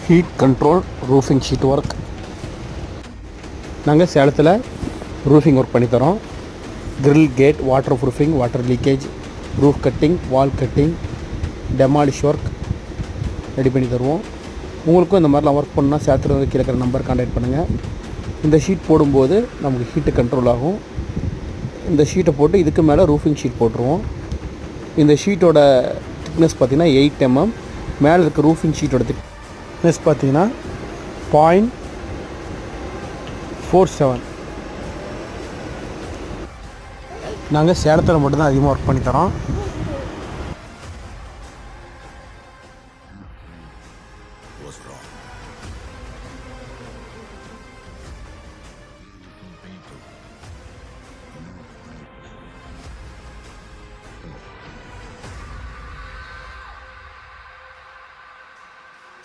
Heat control roofing sheet work. நாங்கள் சேலத்தில் roofing work பண்ணித்தரோம். Grill gate, water proofing, water leakage, roof cutting, wall cutting, demolish work ready பண்ணி தருவோம். உங்களுக்கும் இந்த மாதிரிலாம் ஒர்க் பண்ணால் சேலத்தில் வந்து கீழே இருக்கிற நம்பர் கான்டாக்ட் பண்ணுங்கள். இந்த ஷீட் போடும்போது நமக்கு ஹீட்டு கண்ட்ரோல் ஆகும். இந்த ஷீட்டை போட்டு இதுக்கு மேலே ரூஃபிங் ஷீட் போட்டுருவோம். இந்த ஷீட்டோட திக்னஸ் பார்த்திங்கன்னா 8 mm. மேலே இருக்க ரூஃபிங் ஷீட்டோட திக்னஸ் பார்த்திங்கன்னா 0.47. நாங்கள் சேலத்தில் மட்டும்தான் அதிகமாக ஒர்க் பண்ணித்தரோம். Was wrong.